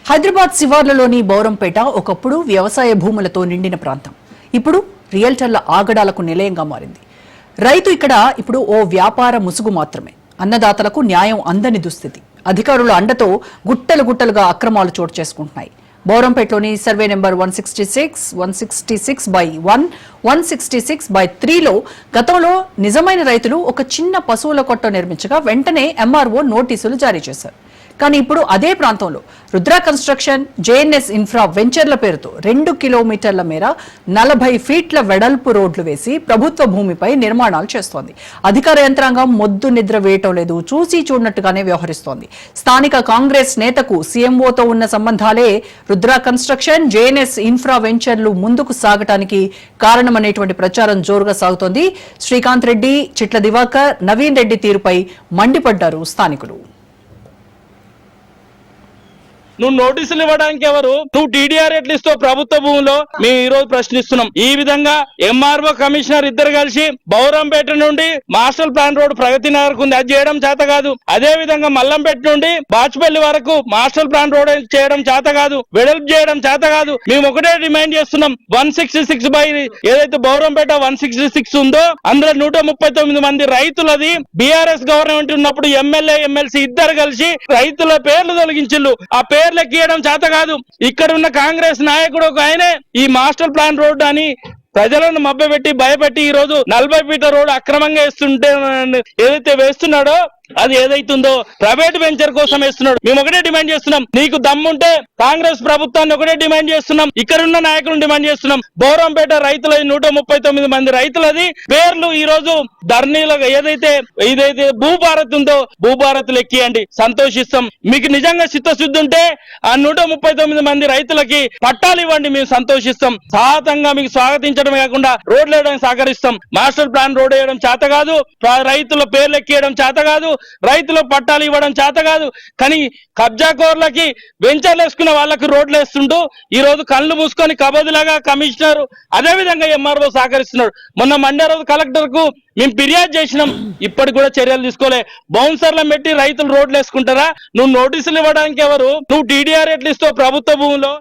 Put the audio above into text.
హైదరాబాద్ శివార్లలోని బౌరంపేట ఒకప్పుడు వ్యవసాయ భూములతో నిండిన ప్రాంతం. ఇప్పుడు రియల్టర్ల ఆగడాలకు నిలయంగా మారింది. రైతు ఇక్కడ ఇప్పుడు ఓ వ్యాపార ముసుగు మాత్రమే. అన్నదాతలకు న్యాయం అందని దుస్థితి. అధికారుల అండతో గుట్టలు గుట్టలుగా అక్రమాలు చోటు చేసుకుంటున్నాయి. బౌరంపేటలోని సర్వే నెంబర్ 166, 166/1, 166/3లో గతంలో నిజమైన రైతులు ఒక చిన్న పశువుల కొట్ట నిర్మించగా వెంటనే ఎంఆర్ఓ నోటీసులు జారీ చేశారు. కానీ ఇప్పుడు అదే ప్రాంతంలో రుద్ర కన్స్ట్రక్షన్, జేఎన్ఎస్ ఇన్ఫ్రా వెంచర్ల పేరుతో 2 కిలోమీటర్ల మేర 40 ఫీట్ల వెడల్పు రోడ్లు వేసి ప్రభుత్వ భూమిపై నిర్మాణాలు చేస్తోంది. అధికార యంత్రాంగం మొద్దు నిద్ర వేయటం లేదు, చూసి చూడనట్టుగానే వ్యవహరిస్తోంది. స్థానిక కాంగ్రెస్ నేతకు సీఎంఓతో ఉన్న సంబంధాలే రుద్ర కన్స్ట్రక్షన్, జేఎన్ఎస్ ఇన్ఫ్రా వెంచర్లు ముందుకు సాగటానికి కారణమనేటువంటి ప్రచారం జోరుగా సాగుతోంది. శ్రీకాంత్ రెడ్డి, చిట్ల దివాకర్, నవీన్ రెడ్డి తీరుపై మండిపడ్డారు స్థానికులు. నువ్వు నోటీసులు ఇవ్వడానికి ఎవరు? నువ్వు టీడీఆర్ ఎట్లా ఇస్తావు ప్రభుత్వ భూమిలో? మేము ఈ రోజు ప్రశ్నిస్తున్నాం. ఈ విధంగా ఎంఆర్ఓ కమిషనర్ ఇద్దరు కలిసి బౌరంపేట నుండి master plan road Pragathi Nagar కు అది చేయడం చేత కాదు. అదే విధంగా మల్లంపేట నుండి బాచుపల్లి వరకు మాస్టర్ ప్లాన్ రోడ్ చేయడం చేత కాదు, వెడల్పు చేయడం చేత కాదు. మేము ఒకటే డిమాండ్ చేస్తున్నాం. 166 ఏదైతే బౌరంపేట 166 ఉందో అందులో 139 మంది రైతులది బీఆర్ఎస్ గవర్నమెంట్ ఉన్నప్పుడు ఎమ్మెల్యే, ఎమ్మెల్సీ ఇద్దరు కలిసి రైతుల పేర్లు తొలగించిల్లు. ఆ పేర్లకు ఇవ్వడం చేత కాదు. ఇక్కడ ఉన్న కాంగ్రెస్ నాయకుడు ఒక ఆయనే ఈ మాస్టర్ ప్లాన్ రోడ్డు అని ప్రజలను మభ్యపెట్టి భయపెట్టి ఈ రోజు 40 ఫీట్ల రోడ్డు అక్రమంగా వేస్తుంటే ఏదైతే వేస్తున్నాడో అది ఏదైతుందో ప్రైవేట్ వెంచర్ కోసం వేస్తున్నాడు. మేము ఒకటే డిమాండ్ చేస్తున్నాం, నీకు దమ్ముంటే కాంగ్రెస్ ప్రభుత్వాన్ని ఒకటే డిమాండ్ చేస్తున్నాం, ఇక్కడున్న నాయకులను డిమాండ్ చేస్తున్నాం. బౌరంపేట రైతులది 139 మంది రైతులది పేర్లు ఈ రోజు ధర్నీలో ఏదైతే భూభారత్ ఉందో భూభారత్ లెక్కియండి, సంతోషిస్తాం. మీకు నిజంగా చిత్తశుద్ధి ఉంటే ఆ 139 మంది రైతులకి పట్టాలు ఇవ్వండి, మేము సంతోషిస్తాం. సాహతంగా మీకు స్వాగతించడమే కాకుండా రోడ్లు వేయడానికి సహకరిస్తాం. మాస్టర్ ప్లాన్ రోడ్ వేయడం చేత కాదు, రైతుల పేర్లు ఎక్కియడం చేత కాదు, రైతులకు పట్టాలు ఇవ్వడం చేత కాదు. కానీ కబ్జాకోర్లకి వెంచర్లు వేసుకున్న వాళ్ళకి రోడ్లు వేస్తుంటూ ఈ రోజు కళ్ళు మూసుకొని కబోదిలాగా కమిషనర్ అదే విధంగా ఎంఆర్ఓ సహకరిస్తున్నాడు. మొన్న మండే రోజు కలెక్టర్ కు మేము ఫిర్యాదు చేసినాం, ఇప్పటికి కూడా చర్యలు తీసుకోలే. బౌన్సర్లను పెట్టి రైతులు రోడ్లు వేసుకుంటారా? నువ్వు నోటీసులు ఇవ్వడానికి ఎవరు? నువ్వు టీడీఆర్ ఎట్లా ఇస్తావు ప్రభుత్వ భూమిలో?